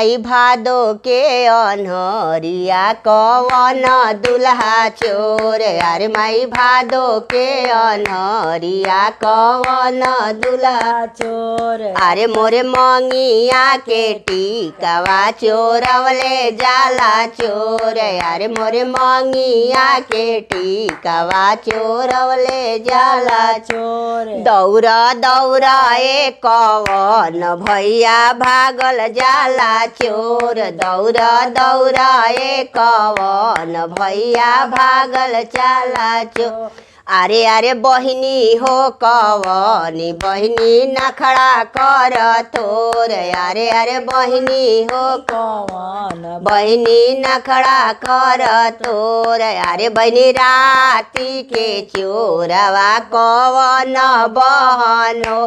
माई भादो के अनहरिया कवन दुल्हा चोर। अरे माई भादो के अनहरिया कवन दुल्हा चोर। अरे मोरे मंगिया के टीकावा चोरवले जाला चोर। अरे मोरे मंगिया के टीकावा चोरवले जाला चोर। दौरा दौरा ए कवन भैया भागल जाला चोर। दौरा दौरा ए कवन भैया भागल जाला चोर। अरे अरे बहिनी हो कवनी बहिनी नखड़ा कर तोर। अरे अरे बहिनी हो कवन बहिनी नखड़ा कर तोर। अरे बहिनी राती के चोरवा कवन बहनो।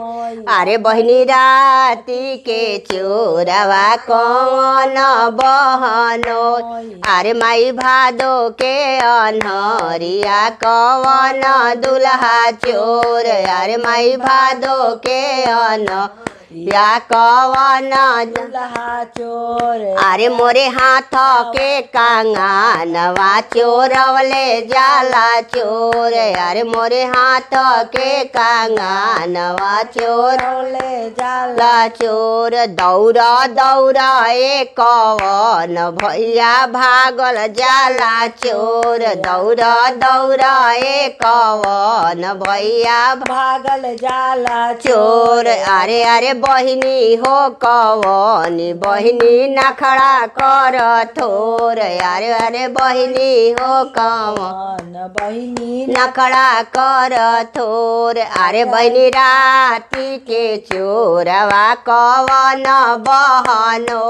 अरे बहिनी राती के चोरवा कवन बहनो। अरे माई भादो के अनहरिया कवन दुल्हा चोर। अरे माई भादो के अनहरिया कवन दुल्हा चोर। अरे मोरे हाथ के कंगनवा चोरवले जाला चोर। अरे मोरे हाथ के कंगनवा चोरवले जाला चोर। दौरा दौरा ए कवन भैया भागल जाला चोर। दौरा दौरा ए कवन भैया भागल जाला चोर। अरे अरे बहिनी हो कवनी बहिनी नखड़ा कर थोर। अरे अरे बहिनी हो कवन बहिनी नखड़ा कर थोर। अरे बहिनी राती के चोरवा कवन बहनो।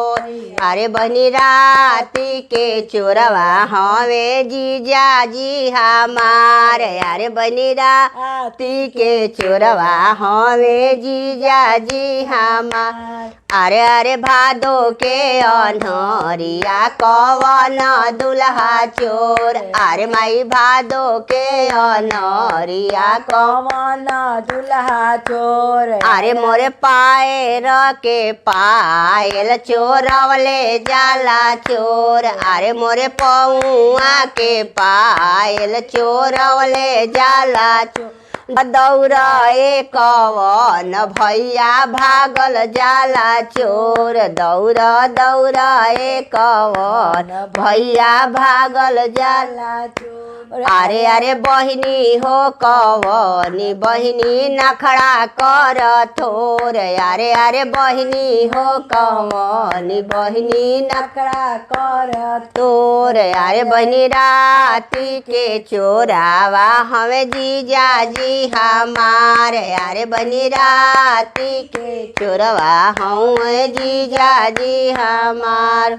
अरे बहिनी राती के चोरवा हवे जीजा जी हमार। अरे बहिनी राती के चोरवा हवे जीजा जी हमार। अरे अरे भादो के अनहरिया कवन दुल्हा चोर। अरे माई भादो के अनहरिया कवन दुल्हा चोर। अरे मोरे पायर के पायल चोरवले जाला चोर। अरे मोरे पौआ के पायल चोरवले जाला चोर। दौरा ए कवन भैया भागल जाला चोर। दौरा दौरा ए कवन भैया भागल जाला चोर। अरे अरे बहिनी हो कवनी बहिनी नखड़ा कर थोर। अरे अरे बहिनी हो कवनी बहिनी नखड़ा कर तोर। अरे बहिनी राती के चोरावा हमें जीजा जी हमार। अरे बहिनी राती के चोरवा हमें जीजा जी हमार।